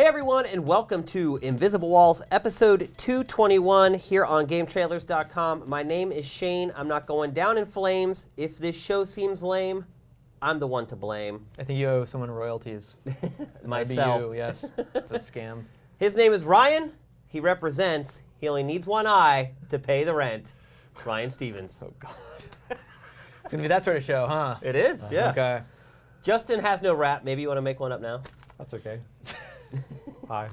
Hey everyone, and welcome to Invisible Walls, episode 221 here on GameTrailers.com. My name is Shane. I'm not going down in flames. If this show seems lame, I'm the one to blame. I think you owe someone royalties. Myself. Might be you, yes. It's a scam. His name is Ryan. He represents, he only needs one eye to pay the rent. Ryan Stevens. Oh, God. It's going to be that sort of show, huh? It is, yeah. Okay. Justin has no rap. Maybe you want to make one up now? That's okay. Hi.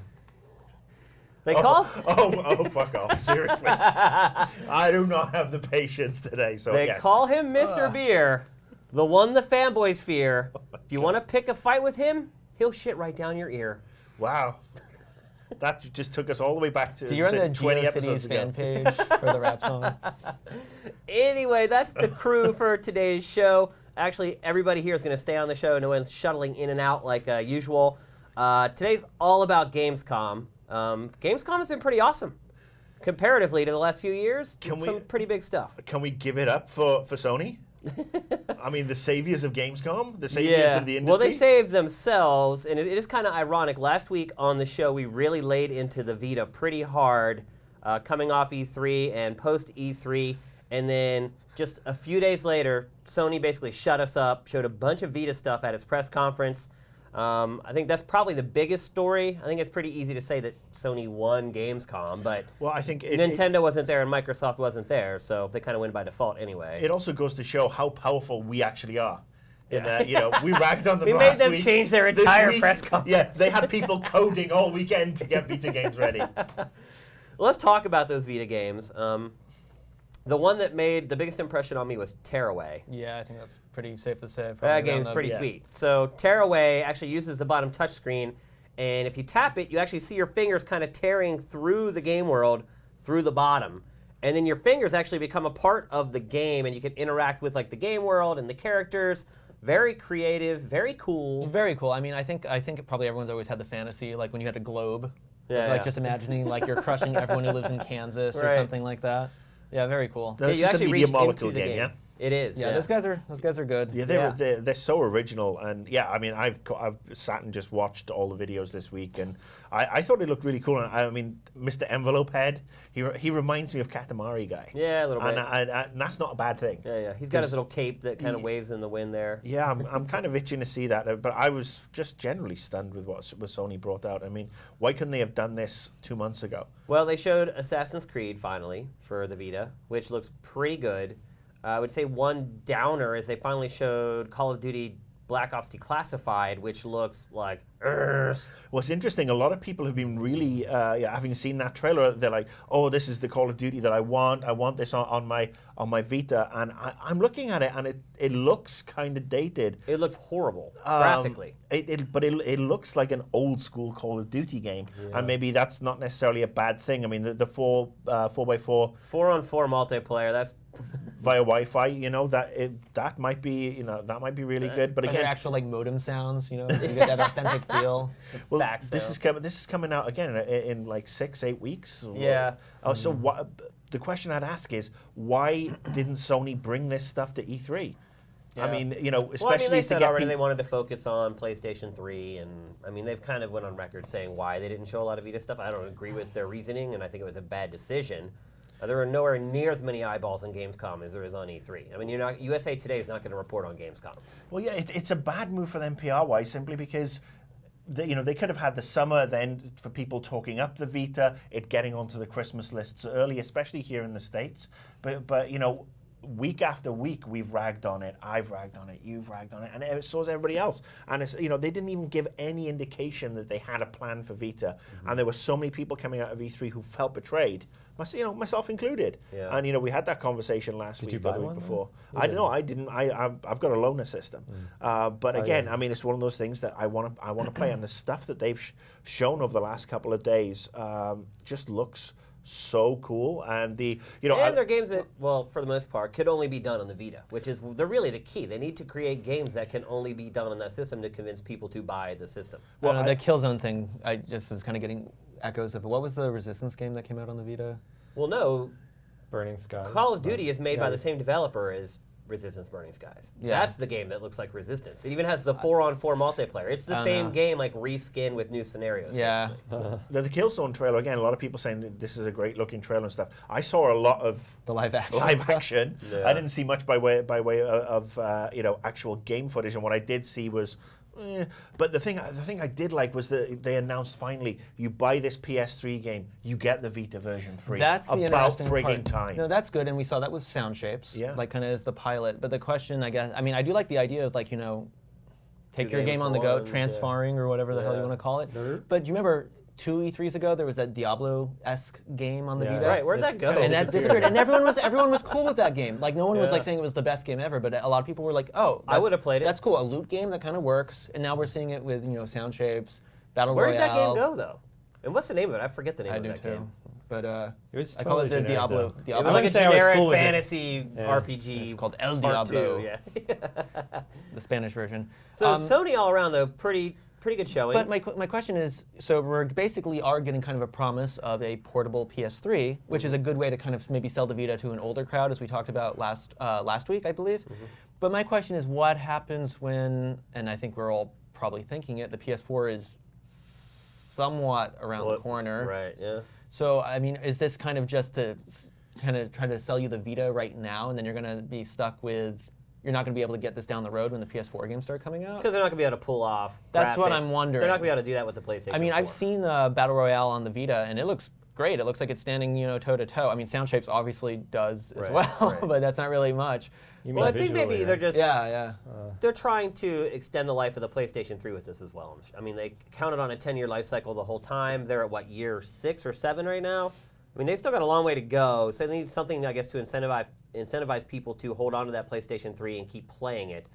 They call? Fuck off. Seriously. I do not have the patience today, so They yes. call him Mr. Beer, the one the fanboys fear. If you want to pick a fight with him, he'll shit right down your ear. Wow. That just took us all the way back to Do you run the 20 episodes GeoCities ago. fan page for the rap song? Anyway, that's the crew for today's show. Actually, everybody here is going to stay on the show. No one's shuttling in and out like usual. Today's all about Gamescom. Gamescom has been pretty awesome. Comparatively to the last few years, some pretty big stuff. Can we give it up for Sony? I mean, the saviors of Gamescom? The saviors of the industry? Well, they saved themselves, and it is kind of ironic. Last week on the show, we really laid into the Vita pretty hard, coming off E3 and post-E3, and then just a few days later, Sony basically shut us up, showed a bunch of Vita stuff at its press conference. I think that's probably the biggest story. I think it's pretty easy to say that Sony won Gamescom, but well, I think Nintendo wasn't there and Microsoft wasn't there, so they kind of win by default anyway. It also goes to show how powerful we actually are. In that, we ragged on them we last made them week. change their This entire week, press conference. Yeah, they had people coding all weekend to get Vita games ready. Let's talk about those Vita games. The one that made the biggest impression on me was Tearaway. Yeah, I think that's pretty safe to say. That game's pretty sweet. So Tearaway actually uses the bottom touchscreen, and if you tap it, you actually see your fingers kind of tearing through the game world, through the bottom. And then your fingers actually become a part of the game, and you can interact with like the game world and the characters. Very creative, very cool. Very cool. I mean, I think probably everyone's always had the fantasy, like when you had a globe. Yeah, like just imagining like you're crushing everyone who lives in Kansas or Right. something like that. Yeah, very cool. This you is actually the Media reach Molecule into the game, yeah? It is. Yeah, those guys are good. Yeah, they're so original, and yeah, I mean, I've sat and just watched all the videos this week, and I thought it looked really cool. And I mean, Mr. Envelope Head, he reminds me of Katamari guy. Yeah, a little bit. And that's not a bad thing. Yeah. He's got his little cape that kind of waves in the wind there. Yeah, I'm kind of itching to see that, but I was just generally stunned with what Sony brought out. I mean, why couldn't they have done this 2 months ago? Well, they showed Assassin's Creed finally for the Vita, which looks pretty good. I would say one downer is they finally showed Call of Duty Black Ops Declassified, which looks like What's interesting, a lot of people have been really, having seen that trailer, they're like, oh, this is the Call of Duty that I want. I want this on my Vita. And I'm looking at it, and it looks kind of dated. It looks horrible, graphically. But it looks like an old school Call of Duty game. Yeah. And maybe that's not necessarily a bad thing. I mean, the 4x4... 4-on-4 multiplayer, that's... via Wi-Fi, that might be, that might be really good. But again, actual like modem sounds, you get that authentic feel. Well, this is coming out again in like 6-8 weeks. Yeah. So the question I'd ask is, why didn't Sony bring this stuff to E3? Yeah. I mean, especially they said already they wanted to focus on PlayStation 3, and I mean they've kind of went on record saying why they didn't show a lot of Vita stuff. I don't agree with their reasoning, and I think it was a bad decision. There are nowhere near as many eyeballs on Gamescom as there is on E3. I mean, USA Today is not going to report on Gamescom. Well, yeah, it's a bad move for them PR-wise, simply because they could have had the summer then for people talking up the Vita, it getting onto the Christmas lists early, especially here in the States. But week after week we've ragged on it. I've ragged on it. You've ragged on it, and so has everybody else. And it's they didn't even give any indication that they had a plan for Vita. And there were so many people coming out of E3 who felt betrayed. Myself included. Yeah. And we had that conversation last week or the week before. I didn't. I've got a loaner system. But again, I mean, it's one of those things that I want to play. And the stuff that they've shown over the last couple of days just looks so cool, and they're games that, well, for the most part, could only be done on the Vita, which is they're really the key. They need to create games that can only be done on that system to convince people to buy the system. Well, the Killzone thing, I just was kind of getting echoes of. What was the Resistance game that came out on the Vita? Well, no, Burning Skies. Call of Duty is made by the same developer as Resistance Burning Skies. Yeah. That's the game that looks like Resistance. It even has the 4-on-4 multiplayer. It's the same know. game, like reskin with new scenarios. Yeah. basically. The Killzone trailer, again, a lot of people saying that this is a great looking trailer and stuff. I saw a lot of The live action. live action. Yeah. I didn't see much by way of actual game footage, and what I did see was. But the thing I did like was that they announced finally, you buy this PS3 game, you get the Vita version free. That's the about interesting friggin' part. time. No, that's good, and we saw that with Sound Shapes. Yeah. Like kind of as the pilot. But the question, I guess, I mean, I do like the idea of like take your games game on the in go, one, transferring or whatever the hell you Yeah. want to call it. But do you remember 2 E3s ago there was that Diablo-esque game on the Yeah. Vita? Right, where'd that go? And that disappeared, and everyone was cool with that game. Like no one was Yeah. like saying it was the best game ever, but a lot of people were like, "Oh, I would've played it. That's cool, a loot game that kind of works." And now we're seeing it with Sound Shapes, Battle Where Royale. did that game go, though? And what's the name of it? I forget the name I of do that too, game. but It was I call it the totally generic, Diablo. though. It was Diablo. I like a wouldn't say I was generic cool with it. fantasy RPG. It's called El Part Diablo. 2, yeah. The Spanish version. So Sony all around, though, pretty good showing. But my question is, so we're basically getting kind of a promise of a portable PS3, which is a good way to kind of maybe sell the Vita to an older crowd, as we talked about last week, I believe. But my question is, what happens when, and I think we're all probably thinking it, the PS4 is somewhat around the corner. Right, yeah. So, I mean, is this kind of just to kind of try to sell you the Vita right now, and then you're going to be stuck with, you're not going to be able to get this down the road when the PS4 games start coming out? Because they're not going to be able to pull off. That's what graphic- I'm wondering. They're not going to be able to do that with the PlayStation. I mean, 4. I've seen Battle Royale on the Vita, and it looks great. It looks like it's standing, toe to toe. I mean, Sound Shapes obviously does as Right, well, right. but that's not really much. You Well, I mean think maybe visually, they're right? just Yeah. they're trying to extend the life of the PlayStation 3 with this as well. I mean, they counted on a 10-year life cycle the whole time. They're at what, year 6 or 7 right now? I mean, they still got a long way to go. So they need something, I guess, to incentivize people to hold on to that PlayStation 3 and keep playing it.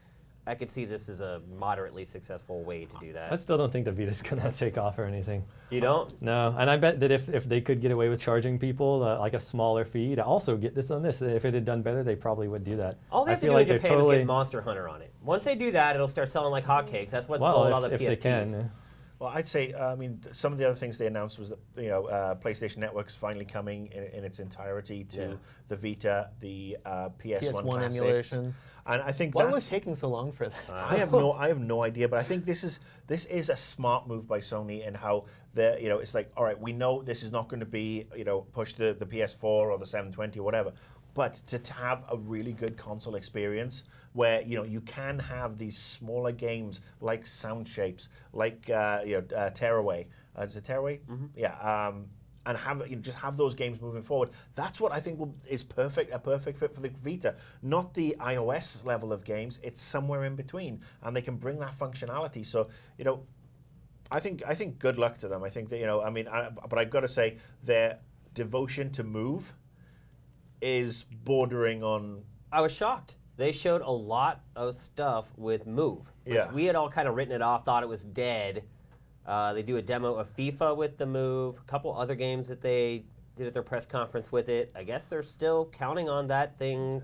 I could see this as a moderately successful way to do that. I still don't think the Vita's gonna take off or anything. You don't? No, and I bet that if they could get away with charging people like a smaller fee to also get this on this, if it had done better, they probably would do that. All they have to I feel do like in they're Japan is get Monster Hunter on it. Once they do that, it'll start selling like hotcakes. That's what sold all the if PSPs. they can. Well, I'd say, some of the other things they announced was that, PlayStation Network's finally coming in its entirety to the Vita, the PS1 PS1 classics. emulation. And I think Why that's... was it taking so long for that? I have no idea, but I think this is a smart move by Sony and how it's like, all right, we know this is not going to be push the PS4 or the 720 or whatever, but to have a really good console experience where you can have these smaller games like Sound Shapes, like Tearaway. Is it Tearaway? Yeah. And just have those games moving forward. That's what I think is a perfect fit for the Vita. Not the iOS level of games. It's somewhere in between, and they can bring that functionality. So I think good luck to them. I think that but I've got to say their devotion to Move is bordering on. I was shocked. They showed a lot of stuff with Move. Yeah. We had all kind of written it off, thought it was dead. They do a demo of FIFA with the Move, a couple other games that they did at their press conference with it. I guess they're still counting on that thing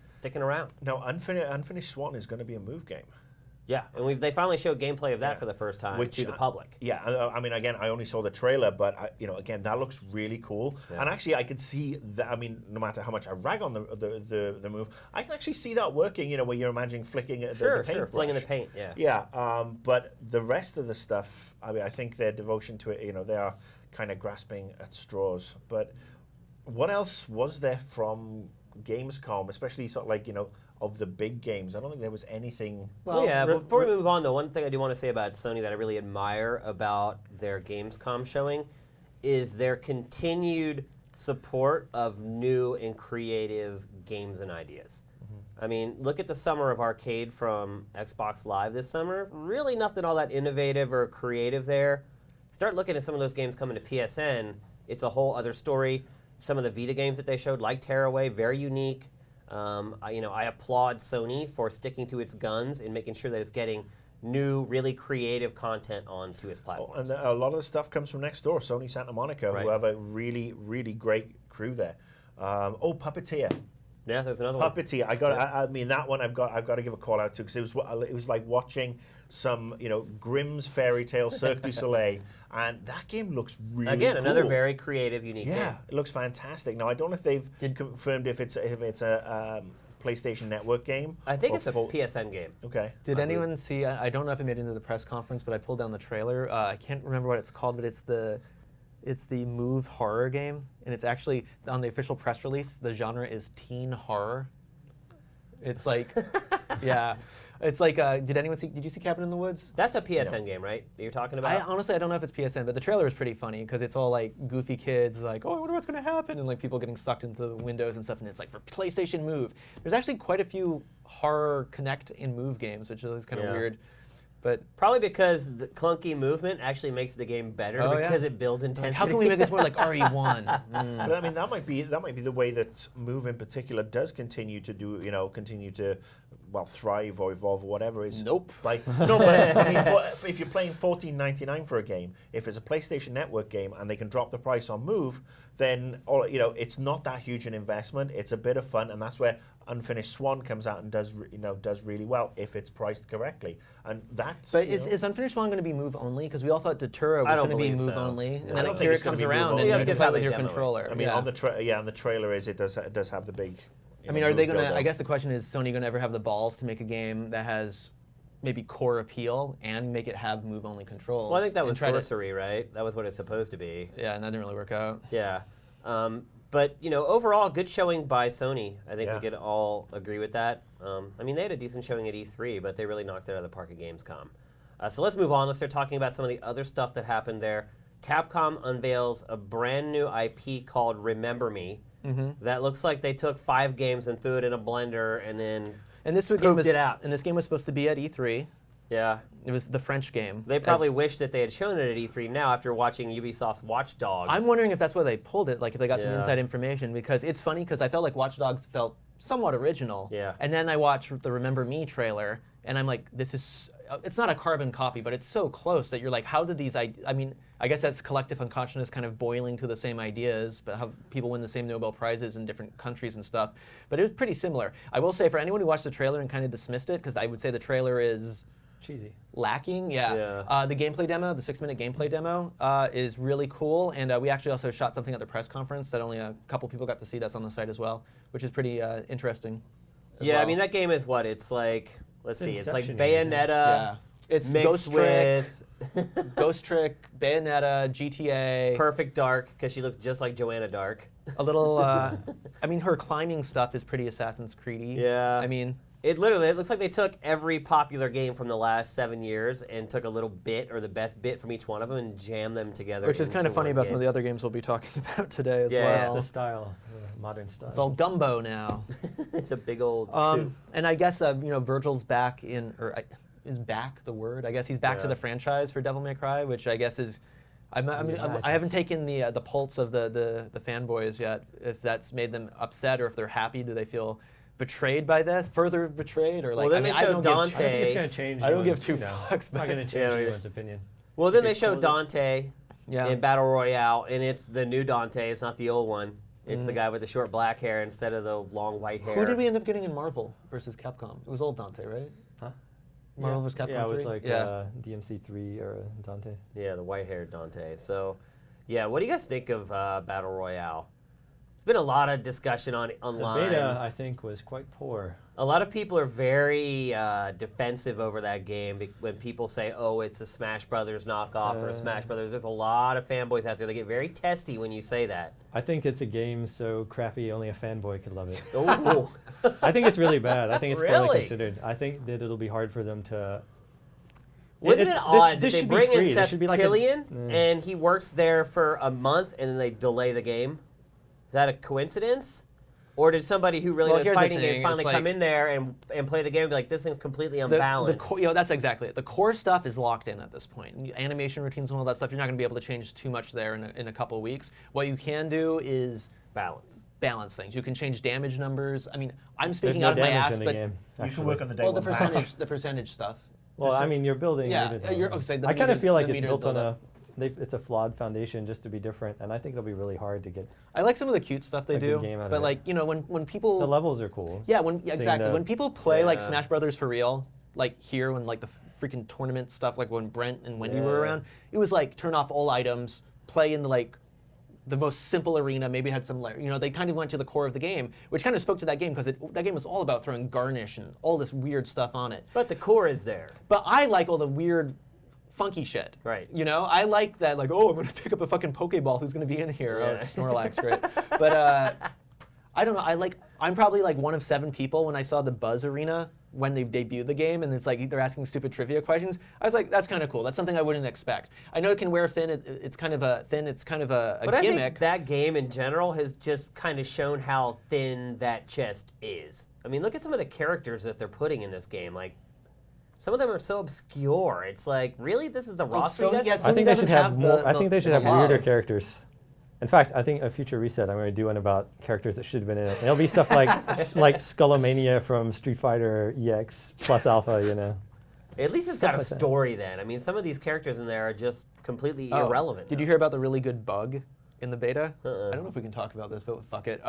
sticking around. Now, Unfinished Swan is going to be a Move game. Yeah, and they finally showed gameplay of that for the first time to the public. Yeah, I mean, again, I only saw the trailer, but again, that looks really cool. Yeah. And actually, I could see that. I mean, no matter how much I rag on the Move, I can actually see that working. Where you're imagining flicking the paintbrush. Flinging the paint. Yeah. Yeah, but the rest of the stuff, I mean, I think their devotion to it, they are kind of grasping at straws. But what else was there from Gamescom, especially sort of like of the big games? I don't think there was anything. Well, yeah, but before we move on, though, one thing I do want to say about Sony that I really admire about their Gamescom showing is their continued support of new and creative games and ideas. I mean, look at the Summer of Arcade from Xbox Live this summer. Really nothing all that innovative or creative there. Start looking at some of those games coming to PSN. It's a whole other story. Some of the Vita games that they showed, like Tearaway, very unique. I applaud Sony for sticking to its guns and making sure that it's getting new, really creative content onto its platforms. And a lot of the stuff comes from next door, Sony Santa Monica, who have a really, really great crew there. Puppeteer. Yeah, there's another one. Puppeteer. I mean, that one I've got to give a call out to because it was like watching some Grimm's fairy tale Cirque du Soleil, and that game looks really Again, cool. another very creative, unique game. Yeah, it looks fantastic. Now I don't know if they've confirmed if it's a PlayStation Network game. I think or it's a PSN game. Okay. Did anyone see? I don't know if it made it into the press conference, but I pulled down the trailer. I can't remember what it's called, but it's the Move horror game, and it's actually on the official press release. The genre is teen horror. It's like, yeah, it's like. Did anyone see? Did you see Cabin in the Woods? That's a PSN game, right? That you're talking about? Honestly, I don't know if it's PSN, but the trailer is pretty funny because it's all like goofy kids, like, oh, I wonder what's going to happen, and like people getting sucked into the windows and stuff, and it's like for PlayStation Move. There's actually quite a few horror Connect and Move games, which is kind of weird. But probably because the clunky movement actually makes the game better because it builds intensity. How can we make this more like RE1? But I mean, that might be the way that Move in particular does continue to do, continue to, well, thrive or evolve or whatever. Is Nope. Like no, but I mean, if you're playing $14.99 for a game, if it's a PlayStation Network game and they can drop the price on Move, then it's not that huge an investment. It's a bit of fun, and that's where Unfinished Swan comes out and does really well if it's priced correctly. And that's. But is Unfinished Swan going to be Move only? Because we all thought Datura was going to be Move only, and then here it comes around and you can play with your controller. I mean, on the trailer it does have the big. I mean, are they going to? I guess the question is, Sony going to ever have the balls to make a game that has maybe core appeal and make it have Move only controls? Well, I think that was Sorcery, right? That was what it's supposed to be. Yeah, and that didn't really work out. Yeah. But overall, good showing by Sony. I think we could all agree with that. I mean, they had a decent showing at E3, but they really knocked it out of the park at Gamescom. So let's move on. Let's start talking about some of the other stuff that happened there. Capcom unveils a brand new IP called Remember Me. That looks like they took 5 games and threw it in a blender and then pooped it out. And this game was supposed to be at E3. Yeah. It was the French game. They probably wish that they had shown it at E3 now after watching Ubisoft's Watch Dogs. I'm wondering if that's why they pulled it, like if they got some inside information, because it's funny because I felt like Watch Dogs felt somewhat original. Yeah. And then I watched the Remember Me trailer, and I'm like, it's not a carbon copy, but it's so close that you're like, how did these, I mean, I guess that's collective unconsciousness kind of boiling to the same ideas, but how people win the same Nobel Prizes in different countries and stuff. But it was pretty similar. I will say, for anyone who watched the trailer and kind of dismissed it, because I would say the trailer is cheesy, lacking. The gameplay demo, the 6-minute gameplay demo, is really cool, and we actually also shot something at the press conference that only a couple people got to see. That's on the site as well, which is pretty interesting. Yeah, I mean that game is what it's like. Let's see, it's like Inception-y, isn't it? It's mixed with Ghost Trick, Bayonetta, GTA. Perfect Dark, because she looks just like Joanna Dark. A little. I mean, her climbing stuff is pretty Assassin's Creed-y. Yeah. I mean, it looks like they took every popular game from the last 7 years and took a little bit or the best bit from each one of them and jammed them together. Which is kind of funny about some of the other games we'll be talking about today as well. It's the style, the modern style. It's all gumbo now. It's a big old soup. And I guess Virgil's back in, is back the word? I guess he's back to the franchise for Devil May Cry, which I guess is. I haven't taken the pulse of the fanboys yet. If that's made them upset or if they're happy, do they feel betrayed by this? Further betrayed, or like? Well, then they showed Dante. I think it's going to change. I don't give two fucks. It's not going to change anyone's opinion. Well, then they showed Dante Yeah. in Battle Royale, and it's the new Dante. It's not the old one. It's the guy with the short black hair instead of the long white hair. Who did we end up getting in Marvel versus Capcom? It was old Dante, right? Huh? Marvel vs. Capcom 3? Yeah, it was like DMC3 or Dante. Yeah, the white-haired Dante. So, yeah, what do you guys think of Battle Royale? There's been a lot of discussion online. The beta, I think, was quite poor. A lot of people are very defensive over that game when people say, oh, it's a Smash Brothers knockoff or a Smash Brothers. There's a lot of fanboys out there that get very testy when you say that. I think it's a game so crappy only a fanboy could love it. Oh. I think it's really bad. I think it's Really? poorly considered. I think that it'll be hard for them to... Wasn't it odd that they should be bring in free. Seth Should be like Killian and he works there for a month and then they delay the game? Is that a coincidence? Or did somebody who really knows here's the fighting thing, games finally it's come like- in there and play the game and be like, this thing's completely unbalanced? That's exactly it. The core stuff is locked in at this point. Animation routines and all that stuff, you're not going to be able to change too much there in a couple of weeks. What you can do is balance things. You can change damage numbers. I mean, I'm speaking out of my ass, but game, you can work on the day well, one the percentage stuff. Well, I mean, you're building... Yeah, I kind of feel like it's built on it's a flawed foundation just to be different, and I think it'll be really hard to get... I like some of the cute stuff they a do, good game out of but it. like, when people... The levels are cool. Yeah, exactly. When people play like Yeah. Smash Brothers for real, like here when like the freaking tournament stuff, like when Brent and Wendy were around, it was like turn off all items, play in the like the most simple arena, maybe had some, they kind of went to the core of the game, which kind of spoke to that game because that game was all about throwing garnish and all this weird stuff on it. But the core is there. But I like all the weird, funky shit. Right. I like that, I'm going to pick up a fucking Pokeball. Who's going to be in here? Yeah. Oh, it's Snorlax, right? But I don't know. I'm probably like one of 7 people when I saw the Buzz Arena when they debuted the game, and it's like they're asking stupid trivia questions. I was like, that's kind of cool. That's something I wouldn't expect. I know it can wear thin. It's kind of a thin. It's kind of a But gimmick. I think that game in general has just kind of shown how thin that chest is. I mean, look at some of the characters that they're putting in this game. Like, some of them are so obscure. It's like, really, this is the roster. so- you guys- yeah, I Sony think they doesn't should have have more. the- I think they should the have love. weirder characters. In fact, I think a future reset, I'm going to do one about characters that should have been in it. There'll be stuff like Skullomania from Street Fighter EX plus Alpha, At least it's got a like that. story then. I mean, some of these characters in there are just completely Oh, irrelevant. Did you hear about the really good bug in the beta? Uh-uh. I don't know if we can talk about this, but fuck it.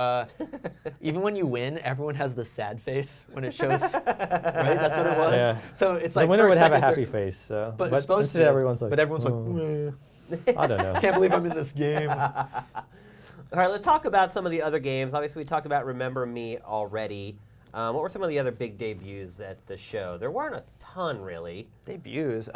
Even when you win, everyone has the sad face when it shows. Right? That's what it was. Yeah. So it's The like winner first, would have a second, happy third- face. So. But it's supposed instead to. everyone's like, but everyone's "Oh, like, I don't know. can't believe I'm in this game. All right, let's talk about some of the other games. Obviously, we talked about Remember Me already. What were some of the other big debuts at the show? There weren't a ton, really. Debuts.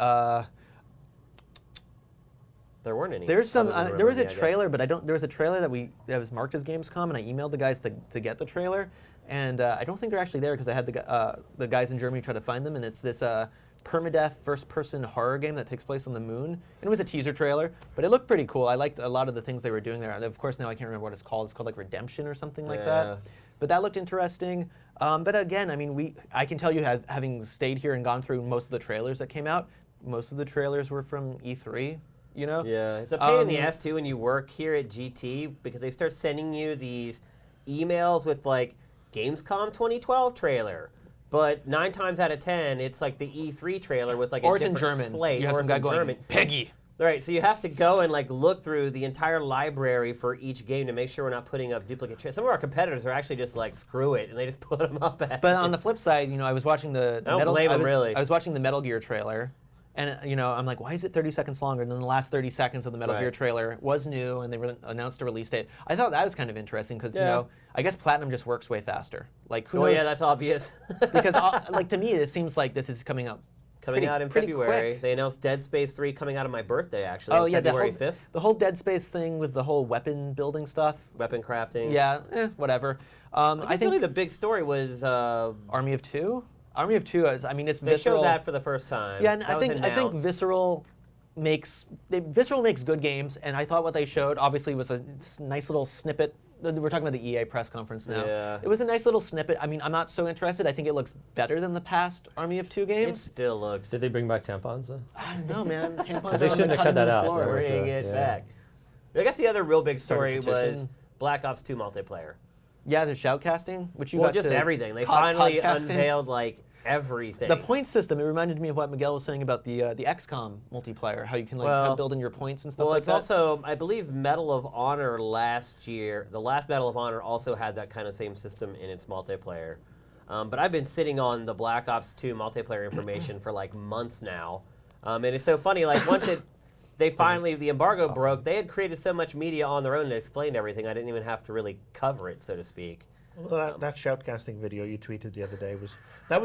There weren't any. There's some. other than There was a Remember Me, I guess. trailer, but I don't. There was a trailer that was marked as Gamescom, and I emailed the guys to get the trailer, and I don't think they're actually there because I had the guys in Germany try to find them, and it's this permadeath first-person horror game that takes place on the moon. And it was a teaser trailer, but it looked pretty cool. I liked a lot of the things they were doing there. And of course, now I can't remember what it's called. It's called like Redemption or something like Yeah. that. But that looked interesting. But again, I mean, I can tell you, having stayed here and gone through most of the trailers that came out, most of the trailers were from E3. Yeah, it's a pain in the ass too when you work here at GT because they start sending you these emails with like Gamescom 2012 trailer. But 9 times out of 10, it's like the E3 trailer with like Or a it's in different German. slate. You have or some it's guy in going, German. Peggy. Right, so you have to go and like look through the entire library for each game to make sure we're not putting up duplicate trailers. Some of our competitors are actually just like, screw it, and they just put them up at But on the flip side, I was watching the I don't blame 'em, really. I was watching the Metal Gear trailer, and I'm like, why is it 30 seconds longer? And then the last 30 seconds of the Metal Right. Gear trailer was new, and they announced a release date. I thought that was kind of interesting because Yeah. I guess Platinum just works way faster. Like who Oh knows? yeah, that's obvious. Because like to me, it seems like this is coming out. Coming out in pretty February. quick. They announced Dead Space 3 coming out on my birthday, actually. Oh yeah, February 5th. the whole Dead Space thing with the whole weapon building stuff. Weapon crafting. Yeah, whatever. I I think really the big story was Army of Two. Army of Two. I mean, it's they visceral. showed that for the first time. Yeah, and That I was think announced. Visceral makes good games, and I thought what they showed obviously was a nice little snippet. We're talking about the EA press conference now. Yeah. It was a nice little snippet. I mean, I'm not so interested. I think it looks better than the past Army of Two It games. still looks. Did they bring back tampons? Though? I don't know, man. Tampons They are on shouldn't the have cut cutting that room out. floor. That was, Bring it yeah. back. I guess the other real big story Start a was petition. Black Ops 2 multiplayer. Yeah, the shoutcasting, which you Well, got just to everything. They finally podcasting. unveiled like everything. The point system. It reminded me of what Miguel was saying about the XCOM multiplayer. How you can Well- build in your points and stuff Well, like it's that. also, I believe, Medal of Honor last year. The last Medal of Honor also had that kind of same system in its multiplayer. But I've been sitting on the Black Ops 2 multiplayer information for like months now, and it's so funny. Like once the embargo broke, they had created so much media on their own that explained everything. I didn't even have to really cover it, so to speak. Well, that shoutcasting video you tweeted the other day was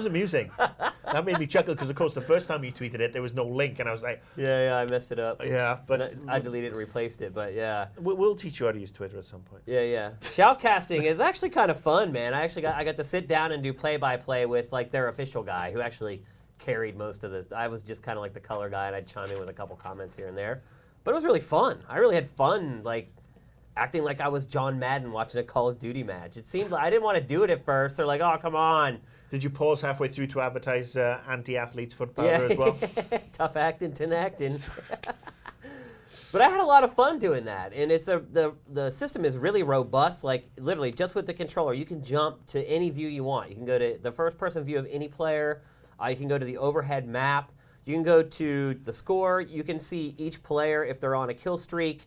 amusing. That made me chuckle because, of course, the first time you tweeted it, there was no link, and I was like, Yeah, I messed it up. yeah, but I deleted and replaced it, but yeah. we'll teach you how to use Twitter at some point. Yeah. Shoutcasting is actually kind of fun, man. I got to sit down and do play-by-play with like their official guy who actually carried most of the. I was just kind of like the color guy, and I'd chime in with a couple comments here and there. But it was really fun. I really had fun, like acting like I was John Madden watching a Call of Duty match. It seemed like I didn't want to do it at first. They're like, "Oh, come on." Did you pause halfway through to advertise anti-athletes foot powder as well? Tough acting, tin acting. But I had a lot of fun doing that, and it's the system is really robust. Like literally, just with the controller, you can jump to any view you want. You can go to the first-person view of any player. You can go to the overhead map. You can go to the score. You can see each player if they're on a kill streak.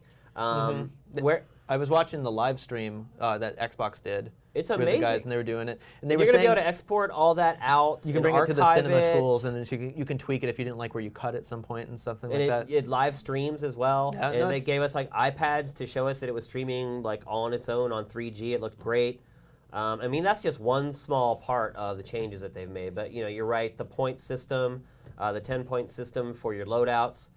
I was watching the live stream that Xbox did. It's with amazing. the guys, and they were doing it. And they You're were going to saying be able to export all that out. you can bring it to the cinema it. tools, and then you can tweak it if you didn't like where you cut at some point and something And like that. it live streams as well. Yeah, and no, they it's- gave us like iPads to show us that it was streaming like on its own on 3G. It looked great. I mean, that's just one small part of the changes that they've made. But you're right. The point system, the 10-point system for your loadouts.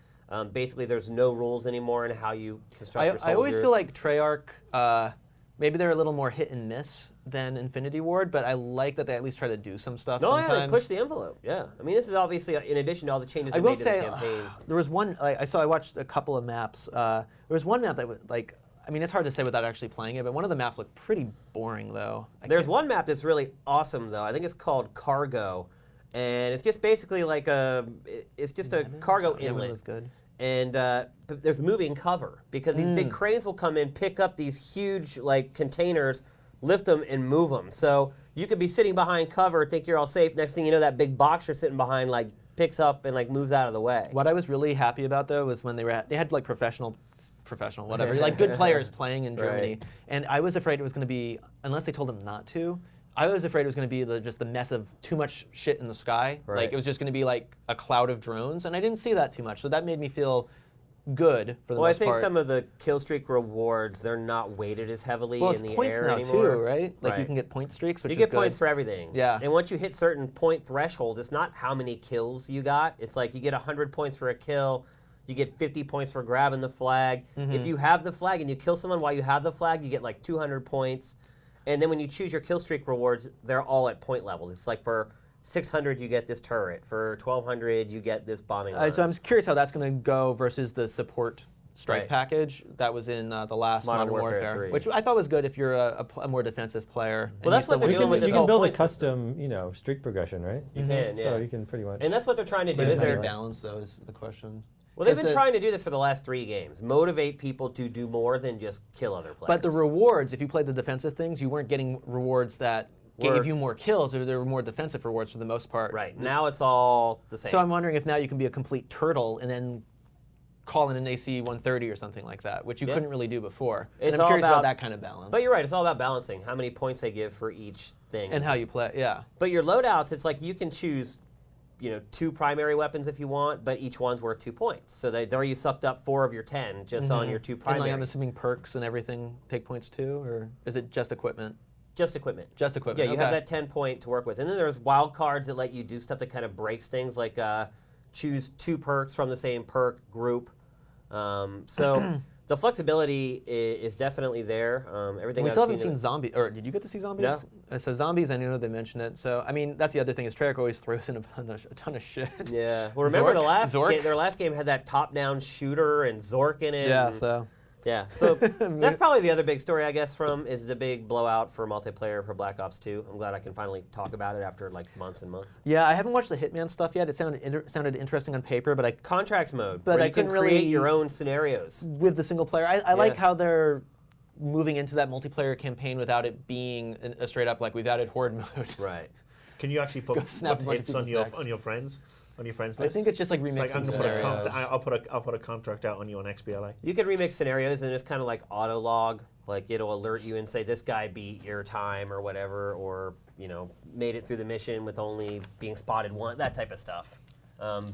Basically, there's no rules anymore in how you construct your soldiers. I always feel like Treyarch, maybe they're a little more hit and miss than Infinity Ward, but I like that they at least try to do some stuff sometimes. Yeah, they push the envelope. Yeah, I mean, this is obviously in addition to all the changes I they will made to the say, campaign. there was one, I watched a couple of maps. There was one map that was like, I mean, it's hard to say without actually playing it, but one of the maps looked pretty boring though. There's one map that's really awesome though. I think it's called Cargo, and it's just basically like a cargo Yeah, inlet. it was good. And but there's moving cover because these big cranes will come in, pick up these huge like containers, lift them, and move them. So you could be sitting behind cover, think you're all safe. Next thing you know, that big box you're sitting behind like picks up and like moves out of the way. What I was really happy about though was when they had like professional whatever, like good players playing in Germany, Right. and I was afraid it was going to be, unless they told them not to, I was afraid it was going to be just the mess of too much shit in the sky. Right. Like it was just going to be like a cloud of drones, and I didn't see that too much, so that made me feel good for the Well, I most think part. some of the kill streak rewards, they're not weighted as heavily well, in it's the points air now anymore. too, right? Like you Right. can get point streaks, which You is get good. points for everything. Yeah. And once you hit certain point thresholds, it's not how many kills you got. It's like you get 100 points for a kill. You get 50 points for grabbing the flag. If you have the flag and you kill someone while you have the flag, you get like 200 points. And then when you choose your kill streak rewards, they're all at point levels. It's like for 600 you get this turret. For 1200 you get this bombing run. So I'm curious how that's going to go versus the support strike Right. package that was in the last Modern Modern Warfare Warfare, 3. which I thought was good if you're a more defensive player. and Well, that's you what still they're want doing to with do this You whole can build a point system. custom, streak progression, right? You can, yeah. So you can pretty much. And that's what they're trying to do. But Is it's not they're, balanced though is the question. well, they've 'Cause been the- trying to do this for the last 3 games. Motivate people to do more than just kill other players. But the rewards, if you played the defensive things, you weren't getting rewards that Were- gave you more kills, or there were more defensive rewards for the most part. Right. Now it's all the same. So I'm wondering if now you can be a complete turtle and then call in an AC-130 or something like that, which you Yeah. couldn't really do before. It's and I'm all curious about- about that kind of balance. But you're right, it's all about balancing how many points they give for each thing. and how you play, yeah. But your loadouts, it's like you can choose, 2 primary weapons if you want, but each one's worth 2 points. So there you sucked up 4 of your 10 just on your 2 And primary. like, I'm assuming perks and everything take points too, or is it just equipment? Just equipment. Just equipment. Yeah, you have okay. that 10 point to work with. And then there's wild cards that let you do stuff that kind of breaks things, like choose 2 perks from the same perk group. So the flexibility is definitely there. Everything We I've still haven't seen seen zombies, or did you get to see zombies? No. So zombies, I know they mentioned it. So I mean, that's the other thing is Treyarch always throws in a ton of shit. Yeah. Well, remember Zork? their last game had that top-down shooter and Zork in it. Yeah. and- So Yeah, so that's probably the other big story, I guess, is the big blowout for multiplayer for Black Ops 2. I'm glad I can finally talk about it after like months and months. yeah, I haven't watched the Hitman stuff yet. It sounded interesting on paper, but Contracts mode, But where I you can couldn't create really- your own scenarios. with the single player, I like Yeah. how they're moving into that multiplayer campaign without it being a straight up like we've added horde mode. Right. Can you actually put snap a bunch of hits on people's necks. your friends? On your friends I list? think it's just like It's like, remixing I'm gonna put a scenarios. I'll put a contract out on you on XBLA. You can remix scenarios and it's kind of like auto log. Like it'll alert you and say this guy beat your time or whatever, or made it through the mission with only being spotted once, that type of stuff.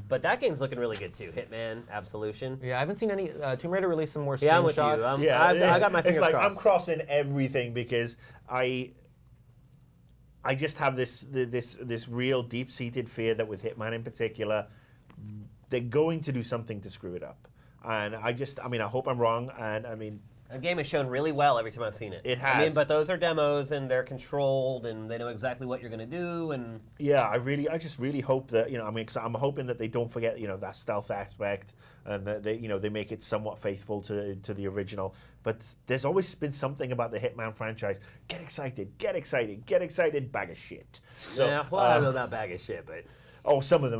But that game's looking really good too. Hitman Absolution. Yeah, I haven't seen any. Tomb Raider released some more Yeah, I'm with you. screenshots. I got my fingers It's like crossed. I'm crossing everything because I just have this real deep-seated fear that with Hitman in particular, they're going to do something to screw it up. And I hope I'm wrong. And I mean, The game has shown really well every time I've seen it. It I mean, has. but those are demos and they're controlled and they know exactly what you're going to do. And yeah, I just really hope that, because I'm hoping that they don't forget, that stealth aspect and that they make it somewhat faithful to the original. But there's always been something about the Hitman franchise. Get excited, bag of shit. So, yeah, well, I don't know about bag of shit, but some of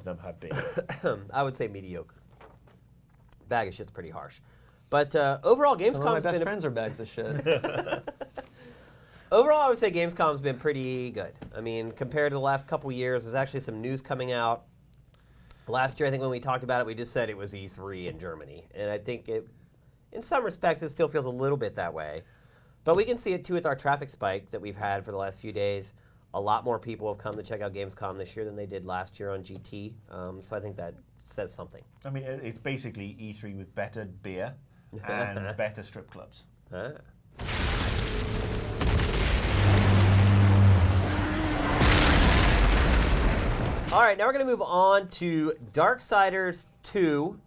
them have been. I would say mediocre. Bag of shit's pretty harsh. But overall, Some of my Gamescom's best been friends are bags of shit. overall, I would say Gamescom's been pretty good. I mean, compared to the last couple years, there's actually some news coming out. Last year, I think when we talked about it, we just said it was E3 in Germany, and I think in some respects, it still feels a little bit that way. But we can see it, too, with our traffic spike that we've had for the last few days. A lot more people have come to check out Gamescom this year than they did last year on GT. So I think that says something. I mean, it's basically E3 with better beer and better strip clubs. Ah. All right, now we're going to move on to Darksiders 2,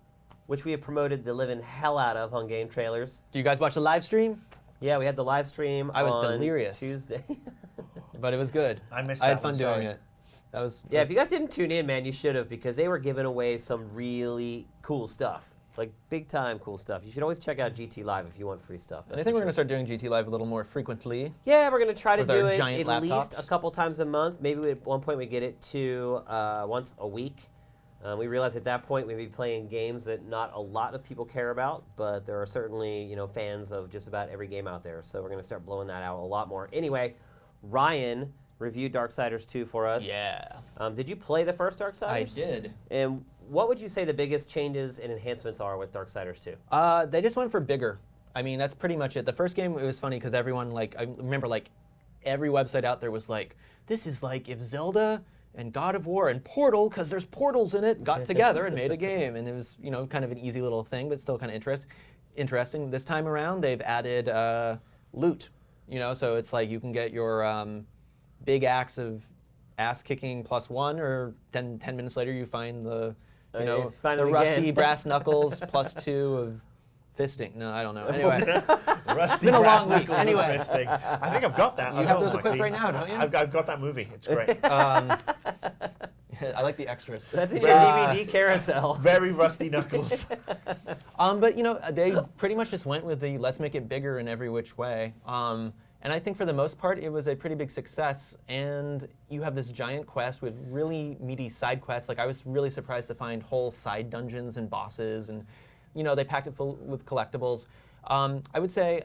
which we have promoted the living hell out of on GameTrailers. Do you guys watch the live stream? Yeah, we had the live stream I was on delirious. Tuesday. But it was good. I missed I that had fun one, doing sorry. it. That was Yeah, if you guys didn't tune in, man, you should have, because they were giving away some really cool stuff. Like, big-time cool stuff. You should always check out GT Live if you want free stuff. And I think we're going to start doing GT Live a little more frequently. Yeah, we're going to try to With our do it giant at least laptops. a couple times a month. Maybe at one point we get it to once a week. We realize at that point we'd be playing games that not a lot of people care about, but there are certainly fans of just about every game out there. So we're going to start blowing that out a lot more. Anyway, Ryan reviewed Darksiders 2 for us. Yeah. Did you play the first Darksiders? I did. And what would you say the biggest changes and enhancements are with Darksiders 2? They just went for bigger. I mean, that's pretty much it. The first game, it was funny because everyone, I remember, every website out there was like, this is like if Zelda and God of War and Portal, because there's portals in it, got together and made a game. And it was, kind of an easy little thing, but still kind of interesting. This time around, they've added loot. So it's like you can get your big axe of ass-kicking +1, or 10 minutes later you find the, find the it rusty again. brass knuckles +2 of fisting. No, I don't know. Anyway. Rusty been a brass long week. knuckles Anyway. of fisting. I think I've got that. You at have home, those equipped actually. right now, don't you? I've got that movie. It's great. I like the extras. That's in your DVD carousel. Very rusty knuckles. But they pretty much just went with the let's make it bigger in every which way. And I think for the most part, it was a pretty big success. And you have this giant quest with really meaty side quests. I was really surprised to find whole side dungeons and bosses, and they packed it full with collectibles. I would say,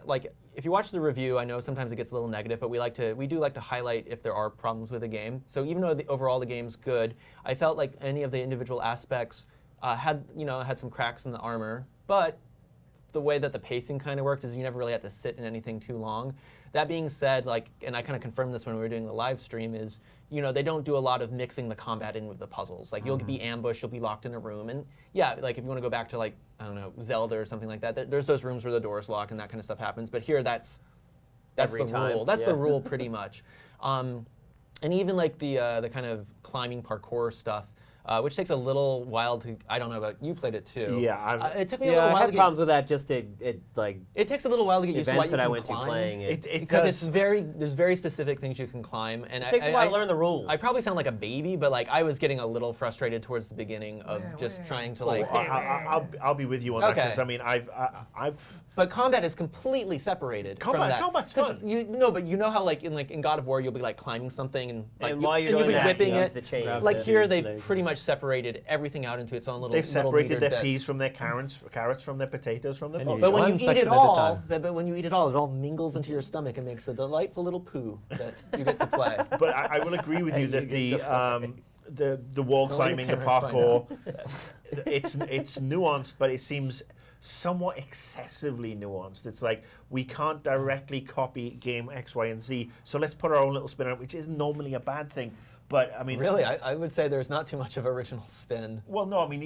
if you watch the review, I know sometimes it gets a little negative, but we do like to highlight if there are problems with a game. So even though overall the game's good, I felt like any of the individual aspects had some cracks in the armor. But the way that the pacing kind of worked is you never really had to sit in anything too long. That being said, and I kind of confirmed this when we were doing the live stream, is they don't do a lot of mixing the combat in with the puzzles. You'll be ambushed, you'll be locked in a room, and yeah, if you want to go back to I don't know, Zelda or something like that, there's those rooms where the doors lock and that kind of stuff happens. But here, that's Every the time, rule. That's yeah. the rule pretty much. And even the kind of climbing parkour stuff. Which takes a little while to. I don't know about you. Played it too. Yeah, it took me a little I while had to get. problems with that just It takes a little while to get used to events what that you I can went climb. to playing it. it Because does. there's very specific things you can climb, and It takes a while to learn the rules. I probably sound like a baby, but I was getting a little frustrated towards the beginning of just trying to I'll be with you on that, Okay. because I mean I've But combat is completely separated from that. Combat's 'Cause fun. but you know how in God of War you'll be climbing something and while you're you'll doing be that, whipping you use it. the chain. Grab Here Yeah. they've Legs. pretty much separated everything out into its own little. They've little separated metered their bits. peas from their carrots from their potatoes from their And you pumpkins. But when One you eat section it at a all, time. but when you eat it all mingles into your stomach and makes a delightful little poo that you get to play. But I will agree with you that the wall Don't let your climbing, the parents find parkour, it's nuanced, but it seems somewhat excessively nuanced. It's like we can't directly copy game X, Y, and Z, so let's put our own little spin on it, which is normally a bad thing. But I mean, Really, I would say there's not too much of original spin. well, no, I mean,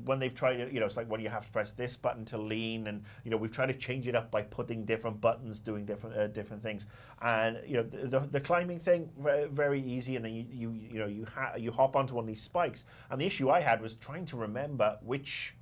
when they've tried it, it's like, well, you have to press this button to lean, and we've tried to change it up by putting different buttons, doing different things, and the climbing thing very, very easy, and then you hop onto one of these spikes, and the issue I had was trying to remember which.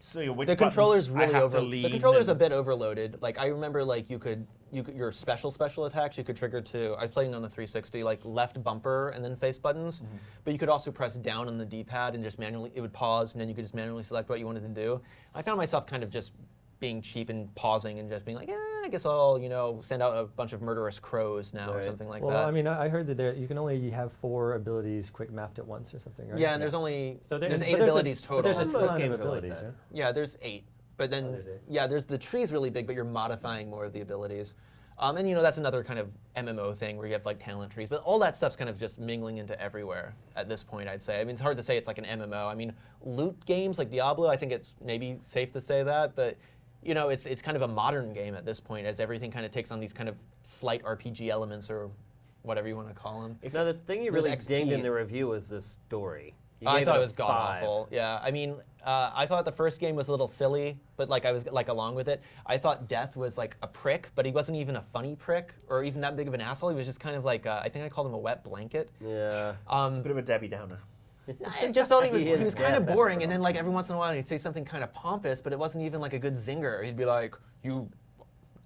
So which The controller's button I really have to over. lean The controller's a and- bit overloaded. I remember you could your special attacks you could trigger to. I played it on the 360, left bumper and then face buttons, but you could also press down on the D-pad and just manually it would pause, and then you could just manually select what you wanted to do. I found myself kind of just being cheap and pausing and just being like, I guess I'll send out a bunch of murderous crows now or Right. something like Well, that. I mean, I heard that you can only have 4 abilities quick mapped at once or something, right? Yeah, and there's only So there's but 8 abilities but total. there's a Most ton games of are like abilities, that. yeah? Yeah, there's 8. But then, there's 8. yeah, the tree's really big, but you're modifying more of the abilities. And that's another kind of MMO thing where you have talent trees. But all that stuff's kind of just mingling into everywhere at this point, I'd say. I mean, it's hard to say it's like an MMO. I mean, loot games like Diablo, I think it's maybe safe to say that. But, you know, it's kind of a modern game at this point, as everything kind of takes on these kind of slight RPG elements or whatever you want to call them. Now, the thing you There's really XP. dinged in the review was the story. You I gave thought a it was god 5. awful. Yeah, I mean, I thought the first game was a little silly, but like I was like along with it. I thought Death was like a prick, but he wasn't even a funny prick or even that big of an asshole. He was just kind of like I think I called him a wet blanket. Yeah. Bit of a Debbie Downer. I just felt he He is was kind of bad. boring, and then like every once in a while he'd say something kind of pompous, but it wasn't even like a good zinger. He'd be like,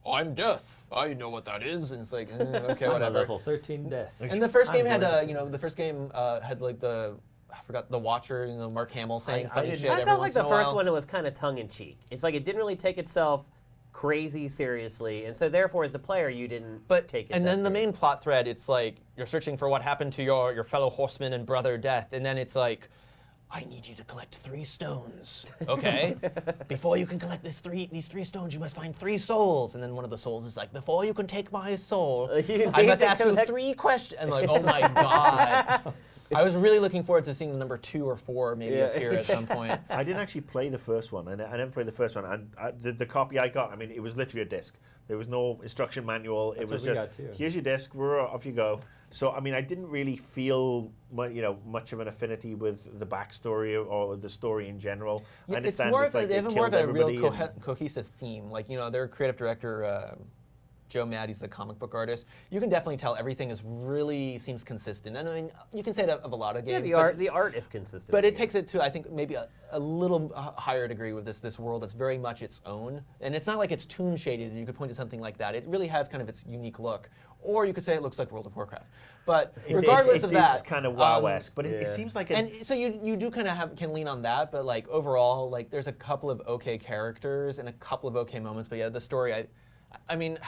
I'm Death. I know what that is, and it's like, okay, I'm a whatever. level 13 death. And the first game had, going you know, the first game had like I forgot the Watcher, you know, Mark Hamill saying I funny didn't- shit. I every felt like once in the a first while. one was kind of tongue-in-cheek. It's like it didn't really take itself crazy seriously, and so therefore, as a player, you didn't take it And that then the main seriously. plot thread, it's like you're searching for what happened to your fellow horseman and brother Death, and then it's like, I need you to collect 3 stones. Okay? Before you can collect these three stones, you must find 3 souls. And then one of the souls is like, before you can take my soul, You I need must to ask you collect- 3 questions. I'm like, oh my god. I was really looking forward to seeing the number 2 or 4 maybe Yeah. appear at some point. I didn't actually play the first one. I never played the first one. And the copy I got, I mean, it was literally a disc. There was no instruction manual. It That's was what we just, got too. here's your disc, off you go. So, I mean, I didn't really feel much of an affinity with the backstory or the story in general. I Yeah, it's understand more it's of like they have they more of killed a real everybody and- cohesive theme. Like, you know, their creative director, Joe Maddie's the comic book artist. You can definitely tell everything seems consistent. And I mean, you can say that of a lot of Yeah, games. the art is consistent. But with it the takes it to, I think, maybe a little higher degree with this world that's very much its own. And it's not like it's toon shaded, and you could point to something like that. It really has kind of its unique look. Or you could say it looks like World of Warcraft. But regardless of that, it's kind of WoW-esque, but it yeah. seems like and so you do kind of can lean on that, but like overall, like there's a couple of okay characters and a couple of okay moments. But yeah, the story, I mean,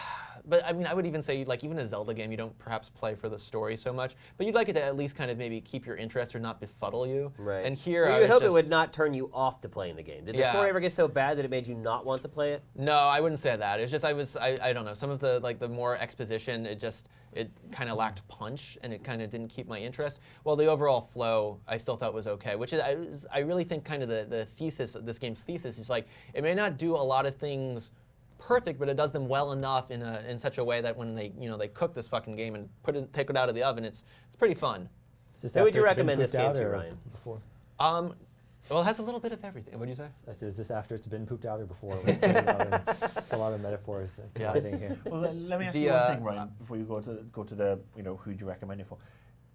I would even say like even a Zelda game, you don't perhaps play for the story so much, but you'd like it to at least kind of maybe keep your interest or not befuddle you. Right. And here, well, I you would was hope it just- would not turn you off to playing the game. Did the Yeah. story ever get so bad that it made you not want to play it? No, I wouldn't say that. It's just I don't know. Some of the more exposition, it kind of lacked punch, and it kind of didn't keep my interest. Well, the overall flow, I still thought was okay. Which is I really think kind of the thesis of this game's thesis is like it may not do a lot of things perfect, but it does them well enough in such a way that when they cook this fucking game and take it out of the oven, it's pretty fun. Is this Who would after you it's been recommend this pooped game out to, or Ryan? Before? Well, it has a little bit of everything. What'd you say? I said, is this after it's been pooped out or before? It's a lot of metaphors colliding here. Well, let me ask The, you one thing, Ryan, before you go to the who do you recommend it for?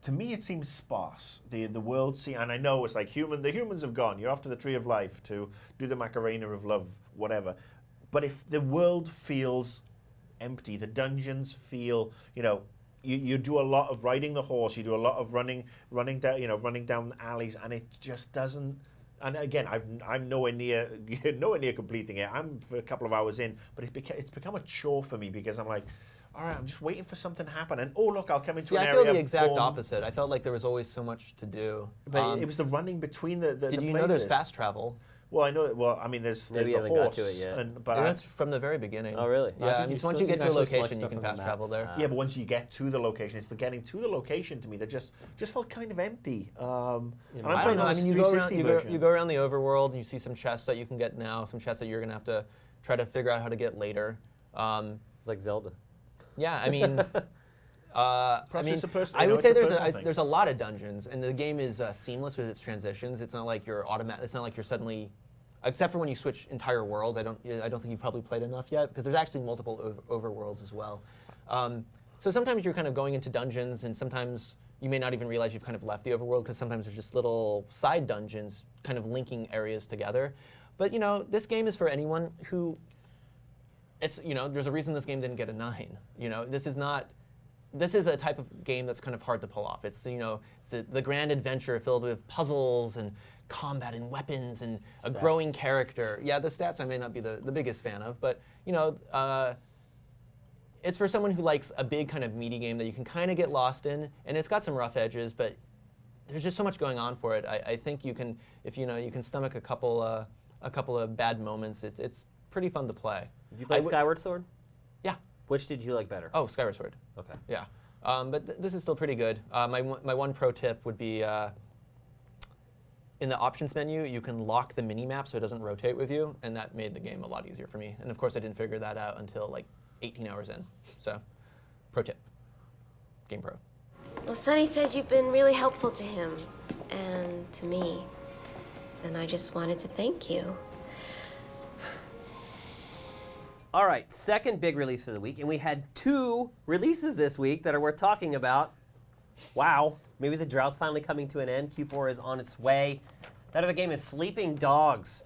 To me, it seems sparse. The world and I know it's like the humans have gone. You're off to the Tree of Life to do the Macarena of Love, whatever. But if the world feels empty, the dungeons feel, you do a lot of riding the horse, you do a lot of running down alleys, and it just doesn't. And again, I'm nowhere near completing it. I'm for a couple of hours in, but it's become a chore for me because I'm like, all right, I'm just waiting for something to happen, and oh look, I'll come into See, an I area. feel the exact boom. opposite. I felt like there was always so much to do. But it was the running between the Did you places. know there's fast travel? Well, I know. Well, I mean, there's Maybe he the hasn't got horse, to it yet. but That's from the very beginning. Oh, really? Yeah, I I think mean, you once still- you get you to a can actually select location, you stuff can on the fast map. travel there. yeah, but once you get to the location, it's the getting to the location to me that just felt kind of empty. And I'm I playing don't know. on I this mean, you go 360 around, version. you go around the overworld, and you see some chests that you can get now, some chests that you're gonna have to try to figure out how to get later. It's like Zelda. Yeah, I mean, it's a person- I would it's say a personal thing. there's a lot of dungeons, and the game is seamless with its transitions. It's not like you're It's not like you're suddenly, except for when you switch entire world. I don't think you've probably played enough yet because there's actually multiple overworlds as well. So sometimes you're kind of going into dungeons, and sometimes you may not even realize you've kind of left the overworld because sometimes there's just little side dungeons kind of linking areas together. But this game is for anyone who. There's a reason this game didn't get a 9. This is a type of game that's kind of hard to pull off. It's the grand adventure filled with puzzles and combat and weapons and a growing character. Yeah, the stats I may not be the biggest fan of, but it's for someone who likes a big kind of meaty game that you can kind of get lost in, and it's got some rough edges, but there's just so much going on for it. I think you can, if you can stomach a couple of bad moments. It's pretty fun to play. Did you play Skyward Sword? Yeah. Which did you like better? Oh, Skyward Sword. Okay. Yeah. But this is still pretty good. My one pro tip would be in the options menu, you can lock the mini map so it doesn't rotate with you, and that made the game a lot easier for me. And of course, I didn't figure that out until like 18 hours in. So, pro tip, Game Pro. Well, Sonny says you've been really helpful to him and to me, and I just wanted to thank you. All right, second big release of the week, and we had 2 releases this week that are worth talking about. Wow, maybe the drought's finally coming to an end. Q4 is on its way. That other game is Sleeping Dogs.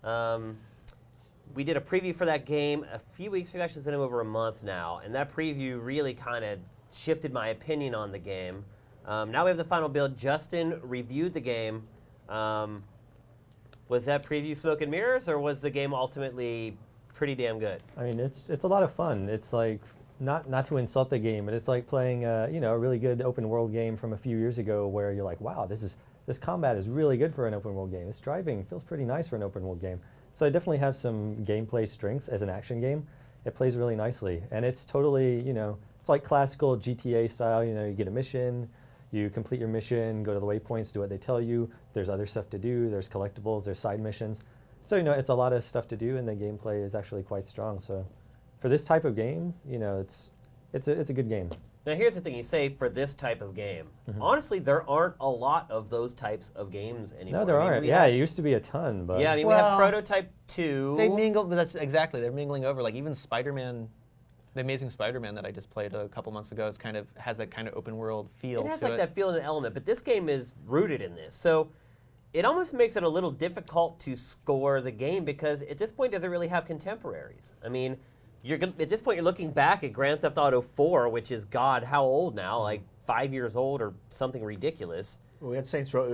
We did a preview for that game a few weeks ago. Actually, it's been over a month now, and that preview really kind of shifted my opinion on the game. Now we have the final build. Justin reviewed the game. Was that preview smoke and mirrors, or was the game ultimately pretty damn good? I mean, it's a lot of fun. It's like, not to insult the game, but it's like playing a really good open world game from a few years ago where you're like, wow, this combat is really good for an open world game. This driving feels pretty nice for an open world game. So I definitely have some gameplay strengths as an action game. It plays really nicely, and it's totally, it's like classical GTA style. You get a mission, you complete your mission, go to the waypoints, do what they tell you. There's other stuff to do. There's collectibles. There's side missions. So it's a lot of stuff to do, and the gameplay is actually quite strong. So for this type of game, it's a good game. Now here's the thing, you say for this type of game. Honestly, there aren't a lot of those types of games anymore. No, there I mean, aren't. Yeah, it used to be a ton, but Yeah, I mean, we have Prototype 2. They mingle, but that's exactly, they're mingling over. Like even Spider-Man, the Amazing Spider-Man that I just played a couple months ago has that kind of open world feel It has to like that feel and element, but this game is rooted in this. So it almost makes it a little difficult to score the game because at this point it doesn't really have contemporaries. I mean, at this point you're looking back at Grand Theft Auto 4, which is, God, how old now? Like 5 years old or something ridiculous. Well, we had Saints Row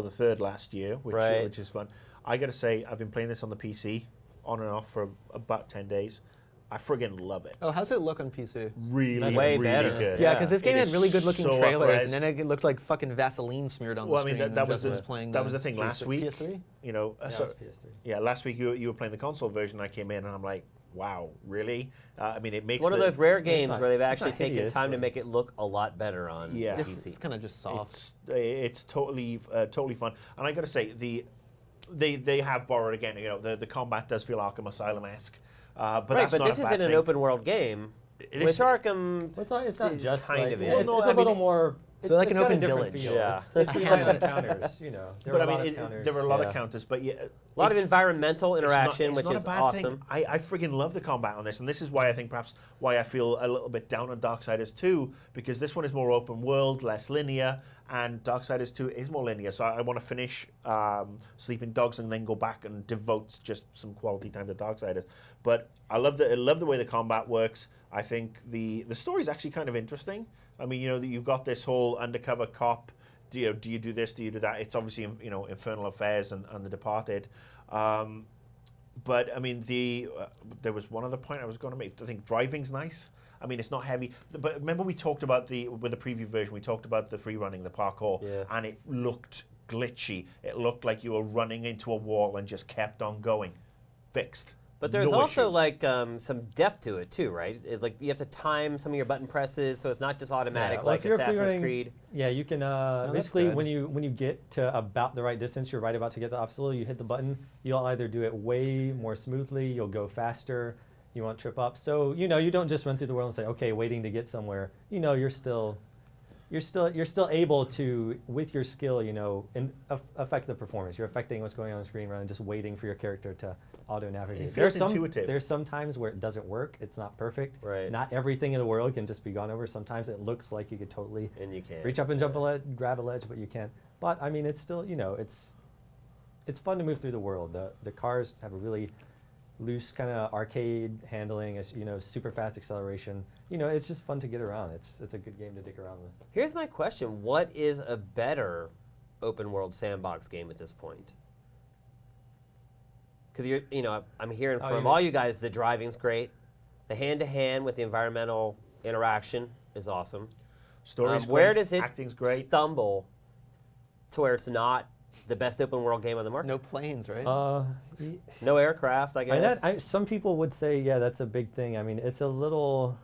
the Third last year, which is fun. I got to say, I've been playing this on the PC on and off for about 10 days. I friggin' love it. Oh, how's it look on PC? Really, Way really better. good. Yeah, because this game It had is really good looking so trailers, up-res. and then it looked like fucking Vaseline smeared on the screen. that was Justin playing the thing last week. PS3? it's PS3. Yeah, last week you were playing the console version. I came in and I'm like, wow, really? I mean, it makes One of those rare games not- where they've it's actually not taken hideous, time to but- make it look a lot better on Yeah. PC. It's kind of just soft. It's totally fun. And I got to say, they have borrowed again. The combat does feel Arkham Asylum-esque. But Right, that's but not this a bad isn't an thing. open world game. Which Arkham, It's not just kind like, of yeah, is. it's, Well, no, it's I a little mean, more. it's like an got a open different village. feel. Yeah. It's relying on counters. There But are I a lot mean, of counters. there were a lot yeah. of counters, but yeah, a lot of it's- environmental interaction, it's which not is a bad awesome. thing. I friggin' love the combat on this, and this is why I think perhaps why I feel a little bit down on Darksiders 2, because this one is more open world, less linear, and Darksiders 2 is more linear. So I want to finish Sleeping Dogs and then go back and devote just some quality time to Darksiders. But I love the way the combat works. I think the story is actually kind of interesting. I mean, you've got this whole undercover cop. Do you do this? Do you do that? It's obviously Infernal Affairs and The Departed. But I mean, there was one other point I was going to make. I think driving's nice. I mean, it's not heavy. But remember we talked about with the preview version, we talked about the free running, the parkour, and it looked glitchy. It looked like you were running into a wall and just kept on going. Fixed. But there's No also issues. like some depth to it too, right? It's like you have to time some of your button presses, so it's not just automatic well, like if you're Assassin's free-running- Creed. Yeah, you can that's basically good. when you get to about the right distance, you're right about to get the obstacle. You hit the button. You'll either do it way more smoothly. You'll go faster. You won't trip up. So you don't just run through the world and say, okay, waiting to get somewhere. You're still able to, with your skill, affect the performance. You're affecting what's going on the screen rather than just waiting for your character to auto-navigate. It feels intuitive. There's some times where it doesn't work. It's not perfect. Right. Not everything in the world can just be gone over. Sometimes it looks like you could totally And you can't. reach up and jump a ledge, grab a ledge, but you can't. But I mean, it's still, it's fun to move through the world. The cars have a really loose kind of arcade handling, super fast acceleration. It's just fun to get around. It's a good game to dick around with. Here's my question: what is a better open world sandbox game at this point? Because I'm hearing Oh, from you all mean- you guys, the driving's great, the hand-to-hand with the environmental interaction is awesome. Story's Where great, does it acting's great. stumble to where it's not the best open world game on the market? No planes, right? No aircraft, I guess. Some people would say, yeah, that's a big thing. I mean, it's a little,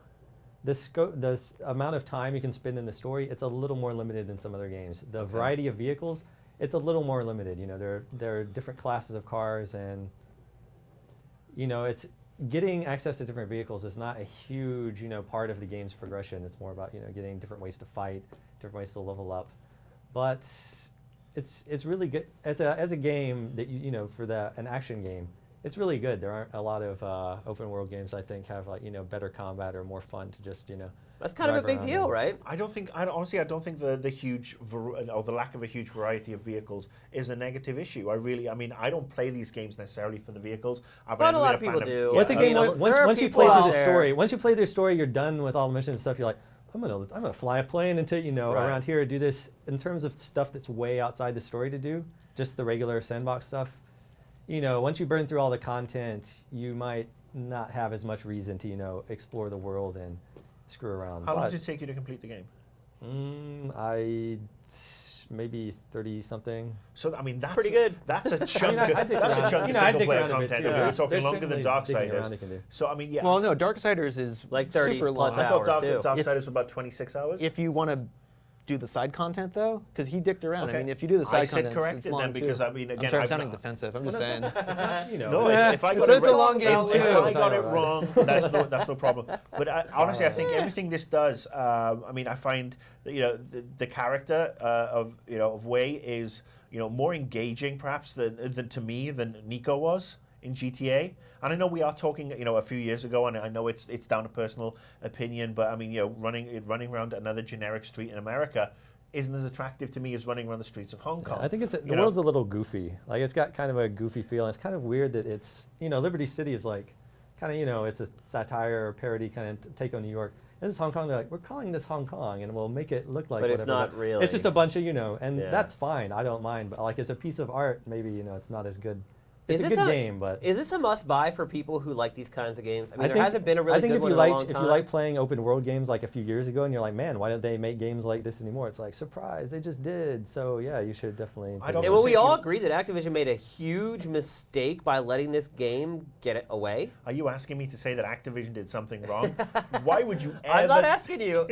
the amount of time you can spend in the story, it's a little more limited than some other games. The variety of vehicles it's a little more limited. You know, there are different classes of cars, and you know, it's getting access to different vehicles is not a huge, you know, part of the game's progression. It's more about, you know, getting different ways to fight, different ways to level up. But it's really good as a game that you know, for an action game. It's really good. There aren't a lot of open world games I think have, like, you know, better combat or more fun to just, you know. That's kind of a big drive deal, around right? Honestly, I don't think the huge or the lack of a huge variety of vehicles is a negative issue. I mean, I don't play these games necessarily for the vehicles. But a lot of people do. Well, it's a I game. mean, Once you play through the story, once you play through the story, you're done with all the missions and stuff. You're like, I'm gonna fly a plane and take, you know, Right. around here, do this. In terms of stuff that's way outside the story to do, just the regular sandbox stuff. You know, once you burn through all the content, you might not have as much reason to, you know, explore the world and screw around. How long did it take you to complete the game? Maybe 30 something. So I mean, that's pretty good. That's a chunk. I dig That's a around- chunk you of know, I single dig player around a bit, content. too. And we're Yeah. talking There's longer than certainly digging around Darksiders. you can do. So I mean, yeah. Well, no, Darksiders is Like 30 super plus long. I thought hours, too. Darksiders was about 26 hours. If you want to do the side content though, because he dicked around. Okay. I mean, if you do the I side said content, corrected it's then long because too. I mean, again, I'm sorry, I'm I've sounding not- defensive. I'm just saying. You know. No, if I got it's it a long game if too. I got it wrong, that's no problem. But honestly, I think everything this does. I mean, I find that, you know, the character of Wei is, you know, more engaging perhaps than to me than Nico was in GTA. And I know we are talking, you know, a few years ago, and I know it's down to personal opinion, but I mean, you know, running around another generic street in America isn't as attractive to me as running around the streets of Hong Kong. I think the world's a little goofy. Like, it's got kind of a goofy feel. And it's kind of weird that it's, you know, Liberty City is like, kind of, you know, it's a satire or parody kind of take on New York. And this is Hong Kong. They're like, we're calling this Hong Kong, and we'll make it look like But whatever. it's not really. It's just a bunch of, you know, and Yeah. that's fine. I don't mind. But like, as a piece of art, maybe, you know, it's not as good. It's Is a this good game, but is this a must-buy for people who like these kinds of games? I mean, there think- hasn't been a really I think good if one you in liked, a long if time. you like playing open world games like a few years ago, and you're like, man, why don't they make games like this anymore? It's like, surprise, they just did. So yeah, you should definitely. I'd dig also it. And will say we if all you- agree that Activision made a huge mistake by letting this game get it away? Are you asking me to say that Activision did something wrong? Why would you ever? I'm not asking you.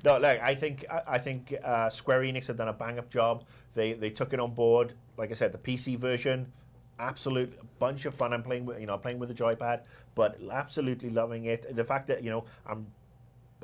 No, look, I think Square Enix had done a bang-up job. They took it on board. Like I said, the PC version, absolute bunch of fun. I'm playing with the joypad, but absolutely loving it. The fact that, you know,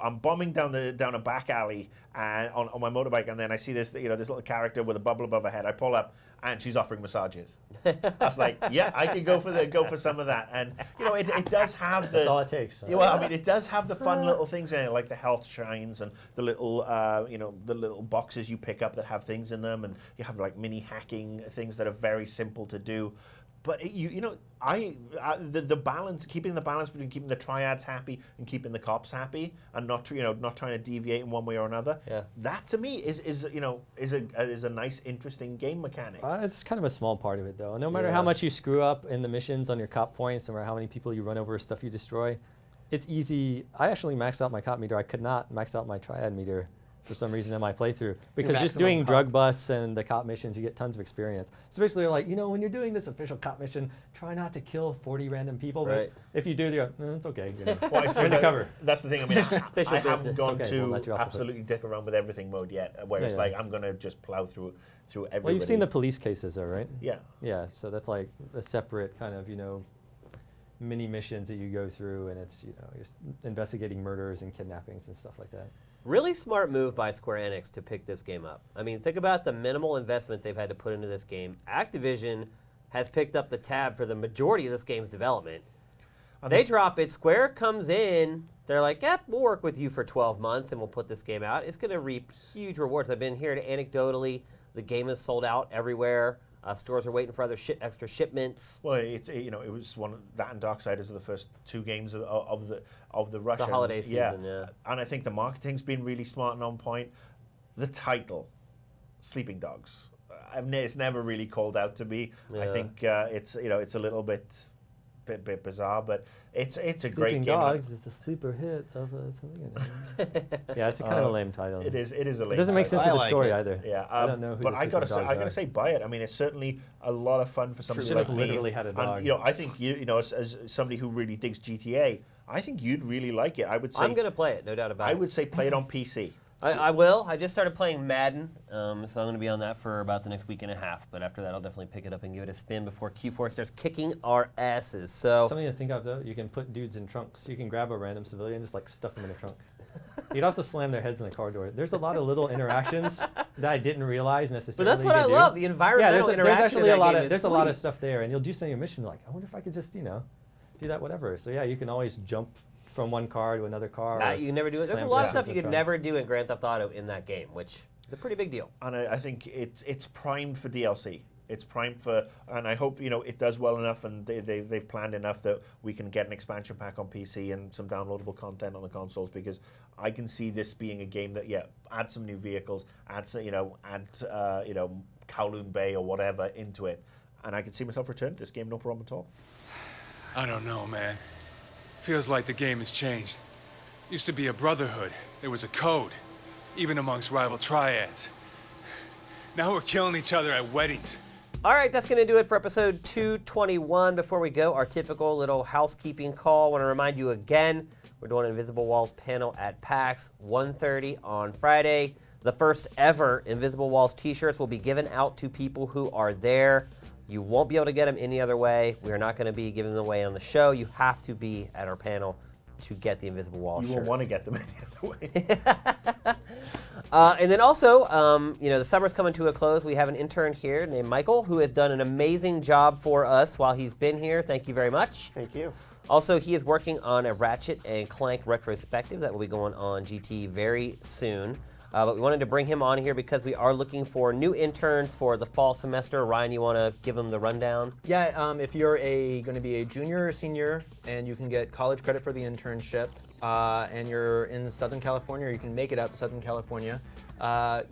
I'm bombing down a back alley and on my motorbike, and then I see this, you know, this little character with a bubble above her head. I pull up, and she's offering massages. I was like, yeah, I could go for some of that. And you know, it does have the. That's all it takes. Yeah, well, I mean, it does have the fun little things in it, like the health shines and the little, the little boxes you pick up that have things in them, and you have like mini hacking things that are very simple to do. But the balance, keeping the balance between keeping the triads happy and keeping the cops happy, and not trying to deviate in one way or another. Yeah. That to me is a nice, interesting game mechanic. It's kind of a small part of it, though. No matter how Yeah. much you screw up in the missions on your cop points, no matter how many people you run over or stuff you destroy, it's easy. I actually maxed out my cop meter. I could not max out my triad meter for some reason in my playthrough, because just maximum doing cop. drug busts and the cop missions, you get tons of experience. So basically, like, you know, when you're doing this official cop mission, try not to kill 40 random people. Right. But if you do, you're like, it's okay. You know. Well, I suppose You're cover. That's the thing. I mean, Official I haven't business. gone Okay, we'll to let you off the hook. absolutely dick around with everything mode yet, where Yeah, it's yeah. like I'm gonna just plow through everybody. Well, you've seen the police cases, though, right? Yeah. Yeah, so that's like a separate kind of, you know, mini missions that you go through, and it's, you know, you're investigating murders and kidnappings and stuff like that. Really smart move by Square Enix to pick this game up. I mean, think about the minimal investment they've had to put into this game. Activision has picked up the tab for the majority of this game's development. They drop it, Square comes in, they're like, yep, we'll work with you for 12 months and we'll put this game out. It's going to reap huge rewards. I've been hearing anecdotally, the game is sold out everywhere. Stores are waiting for other extra shipments. Well, it was one of that and Darksiders are the first two games of the Russian holiday season, yeah. And I think the marketing's been really smart and on point. The title, Sleeping Dogs, it's never really called out to me. I Yeah. think it's a little bit bizarre, but it's a great Sleeping game. Dogs is the sleeper hit of something. Yeah, it's a kind of a lame title. It is a lame It doesn't make title. sense I with the like story it. either. Yeah, I don't know who but the I gotta sleeping dogs are. say, buy it. I mean, it's certainly a lot of fun for somebody Should like have me. literally had a dog. And, you know, I think as somebody who really digs GTA, I think you'd really like it. I would say I'm going to play it, no doubt about I it. would say play it on PC. I will. I just started playing Madden, so I'm going to be on that for about the next week and a half. But after that, I'll definitely pick it up and give it a spin before Q4 starts kicking our asses. So Something to think of, though, you can put dudes in trunks. You can grab a random civilian and just like stuff them in a trunk. You can also slam their heads in the car door. There's a lot of little interactions that I didn't realize necessarily. But that's what I do. love, the environmental there's interaction actually in a that lot game of is there's a lot of sweet. stuff there, and you'll do something in your mission like, I wonder if I could just do that whatever. So yeah, you can always jump from one car to another car. or You can never do it. There's a slam lot of dudes stuff in you the could trunk. never do in Grand Theft Auto in that game, which is a pretty big deal. And I think it's primed for DLC. It's primed for, and I hope it does well enough, and they've planned enough that we can get an expansion pack on PC and some downloadable content on the consoles, because I can see this being a game that add some new vehicles, add Kowloon Bay or whatever into it, and I can see myself return to this game no problem at all. I don't know, man. Feels like the game has changed. Used to be a brotherhood. There was a code, even amongst rival triads. Now we're killing each other at weddings. All right, that's going to do it for episode 221. Before we go, our typical little housekeeping call. I want to remind you again, we're doing an Invisible Walls panel at PAX 1:30 on Friday. The first ever Invisible Walls t-shirts will be given out to people who are there. You won't be able to get them any other way. We are not going to be giving them away on the show. You have to be at our panel to get the Invisible Walls You shirts. won't want to get them any other way. And then also, the summer's coming to a close. We have an intern here named Michael who has done an amazing job for us while he's been here. Thank you very much. Thank you. Also, he is working on a Ratchet and Clank retrospective that will be going on GT very soon. But we wanted to bring him on here because we are looking for new interns for the fall semester. Ryan, you want to give him the rundown? Yeah, if you're going to be a junior or senior and you can get college credit for the internship, and you're in Southern California, or you can make it out to Southern California,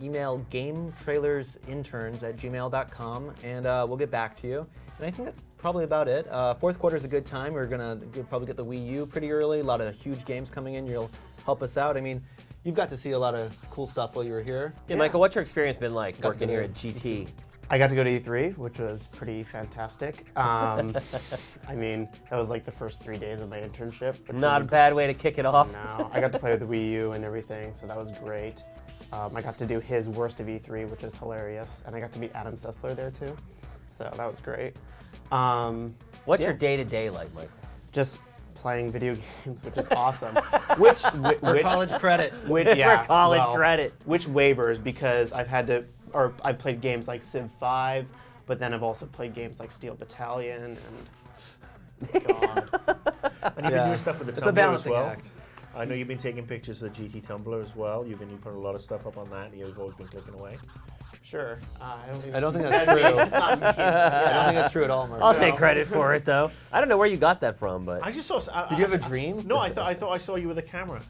email GameTrailersInterns@gmail.com, and we'll get back to you. And I think that's probably about it. Fourth quarter is a good time. You'll probably get the Wii U pretty early. A lot of huge games coming in. You'll help us out. I mean, you've got to see a lot of cool stuff while you were here. Yeah, Michael, what's your experience been like working to here go at GT? I got to go to E3, which was pretty fantastic. I mean, that was like the first 3 days of my internship. which Not a was bad way to kick it off. No, I got to play with the Wii U and everything, so that was great. I got to do his worst of E3, which is hilarious, and I got to meet Adam Sessler there too, so that was great. What's yeah. your day-to-day like, Michael? Just playing video games, which is awesome. Which College credit. yeah, For college well, credit. Which waivers, because I've played games like Civ 5, but then I've also played games like Steel Battalion and God. And you've been doing stuff with the It's a Tumblr as balancing well. act. I know you've been taking pictures of the GT Tumblr as well. You've put a lot of stuff up on that, and you've always been clicking away. Sure. I don't think that's true. It's not me. I don't think that's true at all, Mark. I'll take credit for it, though. I don't know where you got that from, but I just saw. Did you have a dream? No, I thought I saw you with a camera.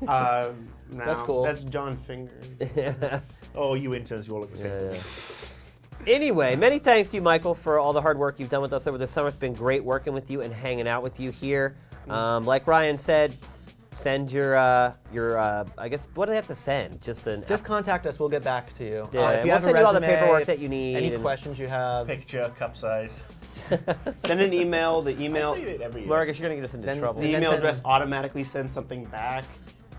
No, That's cool. That's John Finger. Oh, you interns, you all look the same. Anyway, many thanks to you, Michael, for all the hard work you've done with us over the summer. It's been great working with you and hanging out with you here. Like Ryan said, send your I guess, what do they have to send? Just contact us. We'll get back to you. Yeah, if you we'll have send a you all the resume, paperwork that you need. Any and questions you have. Picture, cup size. Send an email. The I email, see it every year. Marcus, you're going to get us into Then trouble. the then email send- address automatically sends something back,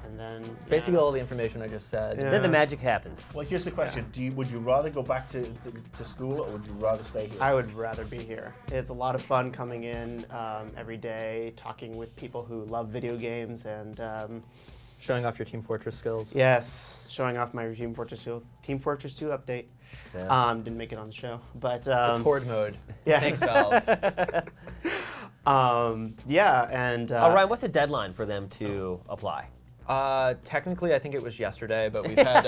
and then Basically yeah. all the information I just said. Yeah. Then the magic happens. Well, here's the question: would you rather go back to school, or would you rather stay here? I would rather be here. It's a lot of fun coming in every day, talking with people who love video games, and Showing off your Team Fortress skills. yes, showing off my Team Fortress 2 update. Yeah. Didn't make it on the show, but It's horde mode. yeah. Thanks, Valve. Yeah, and Ryan, what's the deadline for them to apply? Technically, I think it was yesterday, but we've had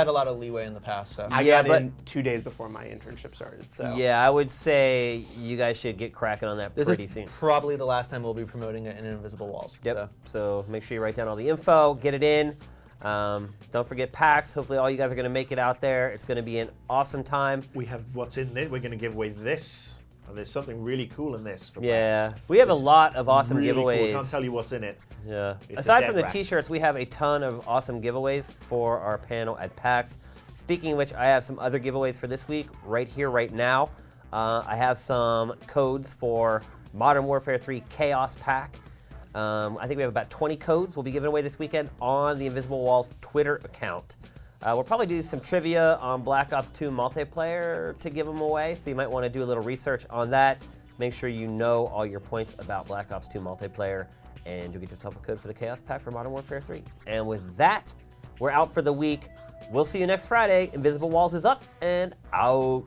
a lot of leeway in the past. So I Yeah, got but- in 2 days before my internship started. So Yeah, I would say you guys should get cracking on that this pretty is soon. probably the last time we'll be promoting it in Invisible Walls. Yep. So make sure you write down all the info, get it in. Don't forget PAX. Hopefully all you guys are going to make it out there. It's going to be an awesome time. We have what's in there. We're going to give away this, and there's something really cool in this. For Yeah. PAX. We have a This is lot of awesome really cool. I giveaways. can't tell you what's in it. Yeah. It's a Aside dead from the rat. t-shirts, we have a ton of awesome giveaways for our panel at PAX. Speaking of which, I have some other giveaways for this week, right here, right now. I have some codes for Modern Warfare 3 Chaos Pack. I think we have about 20 codes we'll be giving away this weekend on the Invisible Walls Twitter account. We'll probably do some trivia on Black Ops 2 multiplayer to give them away, so you might want to do a little research on that. Make sure you know all your points about Black Ops 2 multiplayer, and you'll get yourself a code for the Chaos Pack for Modern Warfare 3. And with that, we're out for the week. We'll see you next Friday. Invisible Walls is up and out.